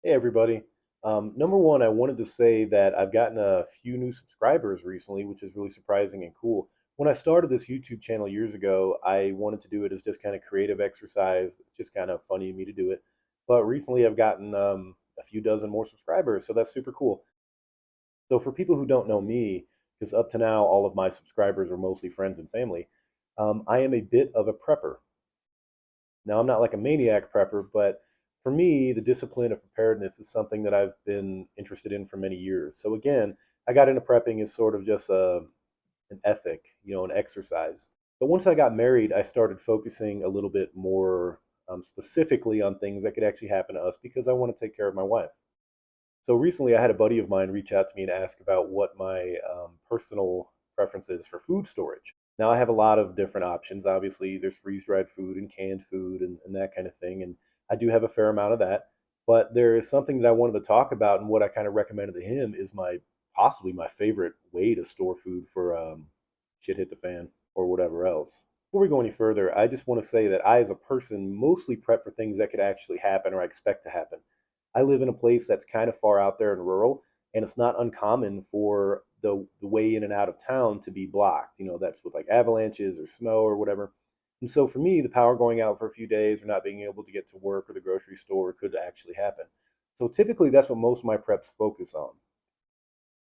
Hey everybody. Number one, I wanted to say that I've gotten a few new subscribers recently, which is really surprising and cool. When I started this YouTube channel years ago, I wanted to do it as just kind of creative exercise. It's just kind of funny to me to do it. But recently I've gotten a few dozen more subscribers, so that's super cool. So for people who don't know me, because up to now all of my subscribers are mostly friends and family, I am a bit of a prepper. Now, I'm not like a maniac prepper, but for me, the discipline of preparedness is something that I've been interested in for many years. So again, I got into prepping as sort of just an ethic, an exercise. But once I got married, I started focusing a little bit more specifically on things that could actually happen to us because I want to take care of my wife. So recently, I had a buddy of mine reach out to me and ask about what my personal preference is for food storage. Now, I have a lot of different options. Obviously, there's freeze-dried food and canned food and that kind of thing, and I do have a fair amount of that. But there is something that I wanted to talk about, and what I kind of recommended to him is my possibly my favorite way to store food for shit hit the fan or whatever else. Before we go any further, I just want to say that I, as a person, mostly prep for things that could actually happen or I expect to happen. I live in a place that's kind of far out there and rural, and it's not uncommon for the way in and out of town to be blocked. That's with like avalanches or snow or whatever. And so for me, the power going out for a few days or not being able to get to work or the grocery store could actually happen. So typically, that's what most of my preps focus on.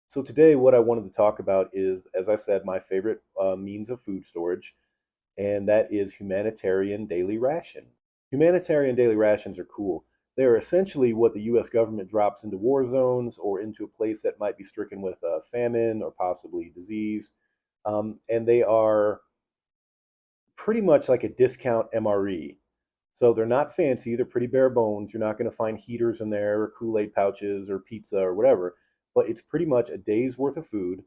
So today, what I wanted to talk about is, as I said, my favorite means of food storage, and that is humanitarian daily ration. Humanitarian daily rations are cool. They are essentially what the U.S. government drops into war zones or into a place that might be stricken with famine or possibly disease. And they are pretty much like a discount MRE. So they're not fancy, they're pretty bare bones. You're not going to find heaters in there or Kool-Aid pouches or pizza or whatever, but it's pretty much a day's worth of food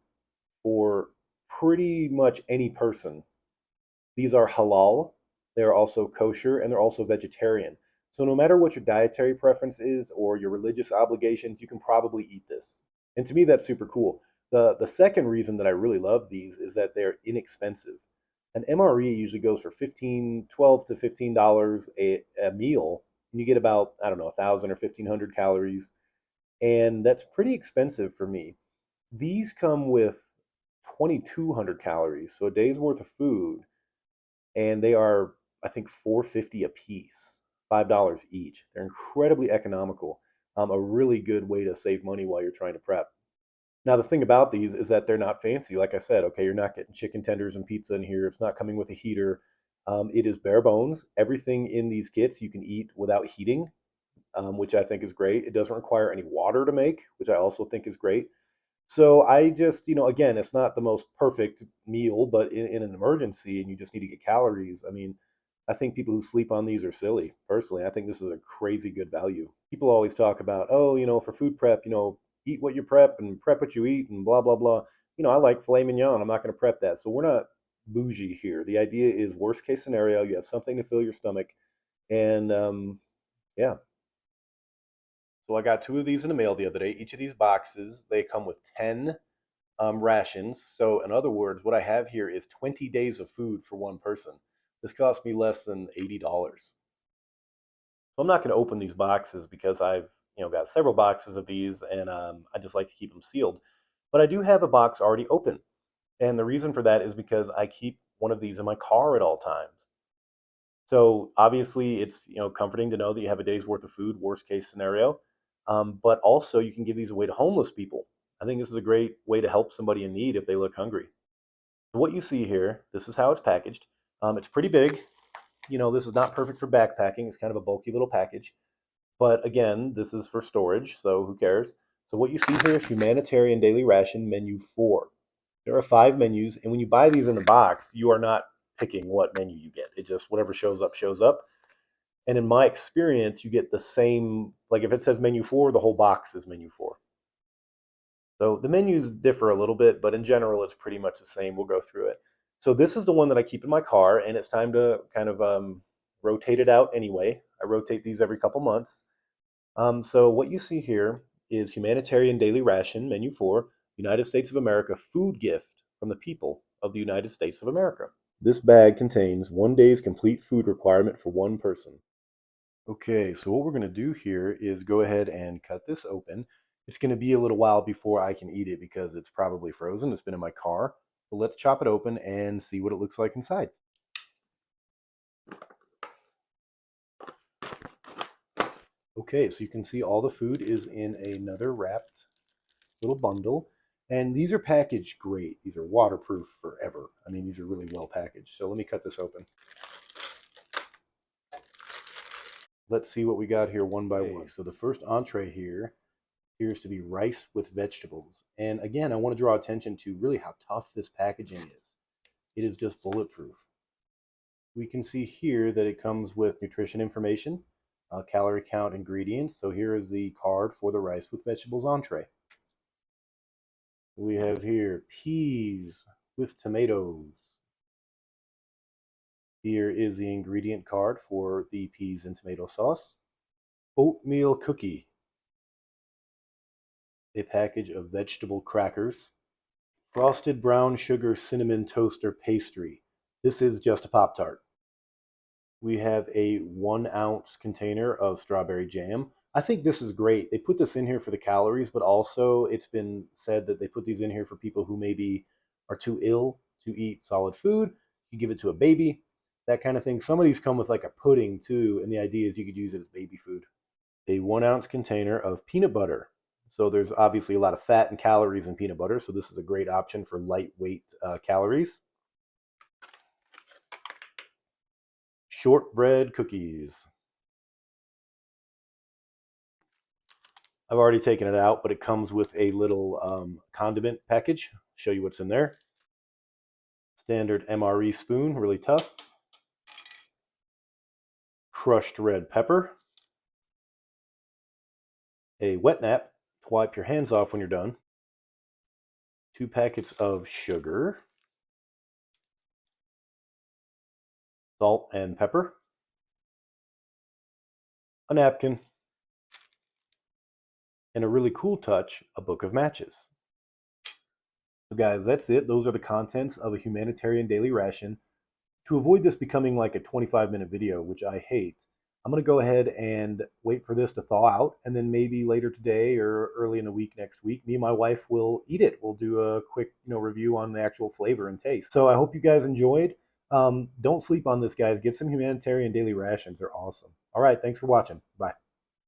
for pretty much any person. These are halal, they're also kosher, and they're also vegetarian. So no matter what your dietary preference is or your religious obligations, you can probably eat this. And to me, that's super cool. The second reason that I really love these is that they're inexpensive. An MRE usually goes for 12 to $15 a meal, and you get about, I don't know, 1,000 or 1,500 calories. And that's pretty expensive for me. These come with 2,200 calories, so a day's worth of food, and they are, I think, 450 a piece, $5 each. They're incredibly economical. A really good way to save money while you're trying to prep. Now, the thing about these is that they're not fancy. Like I said, okay, you're not getting chicken tenders and pizza in here. It's not coming with a heater. It is bare bones. Everything in these kits you can eat without heating, which I think is great. It doesn't require any water to make, which I also think is great. So I just, again, it's not the most perfect meal, but in an emergency and you just need to get calories, I mean, I think people who sleep on these are silly. Personally, I think this is a crazy good value. People always talk about, oh, for food prep, eat what you prep and prep what you eat and blah, blah, blah. I like filet mignon. I'm not going to prep that. So we're not bougie here. The idea is worst case scenario, you have something to fill your stomach. And yeah, so I got two of these in the mail the other day. Each of these boxes, they come with 10 rations. So, in other words, what I have here is 20 days of food for one person. This cost me less than $80. So I'm not going to open these boxes because I've got several boxes of these, and I just like to keep them sealed. But I do have a box already open, and the reason for that is because I keep one of these in my car at all times. So obviously, it's comforting to know that you have a day's worth of food, worst case scenario. But also, you can give these away to homeless people. I think this is a great way to help somebody in need if they look hungry. So what you see here, this is how it's packaged. It's pretty big. This is not perfect for backpacking. It's kind of a bulky little package. But again, this is for storage, so who cares? So what you see here is Humanitarian Daily Ration Menu 4. There are 5 menus, and when you buy these in the box, you are not picking what menu you get. It just, whatever shows up, shows up. And in my experience, you get the same, like if it says menu 4, the whole box is menu 4. So the menus differ a little bit, but in general, it's pretty much the same. We'll go through it. So this is the one that I keep in my car, and it's time to kind of rotate it out anyway. I rotate these every couple months. So what you see here is Humanitarian Daily Ration, Menu 4, United States of America Food Gift from the people of the United States of America. This bag contains one day's complete food requirement for one person. Okay, so what we're going to do here is go ahead and cut this open. It's going to be a little while before I can eat it because it's probably frozen. It's been in my car. But let's chop it open and see what it looks like inside. Okay, so you can see all the food is in another wrapped little bundle. And these are packaged great. These are waterproof forever. I mean, these are really well packaged. So let me cut this open. Let's see what we got here one by one. So the first entree here appears to be rice with vegetables. And again, I want to draw attention to really how tough this packaging is. It is just bulletproof. We can see here that it comes with nutrition information, calorie count, ingredients. So here is the card for the rice with vegetables entree. We have here peas with tomatoes. Here is the ingredient card for the peas and tomato sauce. Oatmeal cookie, a package of vegetable crackers. Frosted brown sugar cinnamon toaster pastry. This is just a Pop-Tart. We have a 1 ounce container of strawberry jam. I think this is great. They put this in here for the calories, but also it's been said that they put these in here for people who maybe are too ill to eat solid food. You give it to a baby, that kind of thing. Some of these come with like a pudding too, and the idea is you could use it as baby food. A 1 ounce container of peanut butter. So there's obviously a lot of fat and calories in peanut butter, so this is a great option for lightweight calories. Shortbread cookies. I've already taken it out, but it comes with a little condiment package. Show you what's in there. Standard MRE spoon, really tough. Crushed red pepper. A wet nap to wipe your hands off when you're done. 2 packets of sugar. Salt and pepper. A napkin. And a really cool touch, a book of matches. So guys, that's it. Those are the contents of a humanitarian daily ration. To avoid this becoming like a 25-minute video, which I hate, I'm going to go ahead and wait for this to thaw out, and then maybe later today or early in the week next week, me and my wife will eat it. We'll do a quick review on the actual flavor and taste. So I hope you guys enjoyed. Don't sleep on this, guys. Get some humanitarian daily rations. They're awesome. All right, thanks for watching. Bye.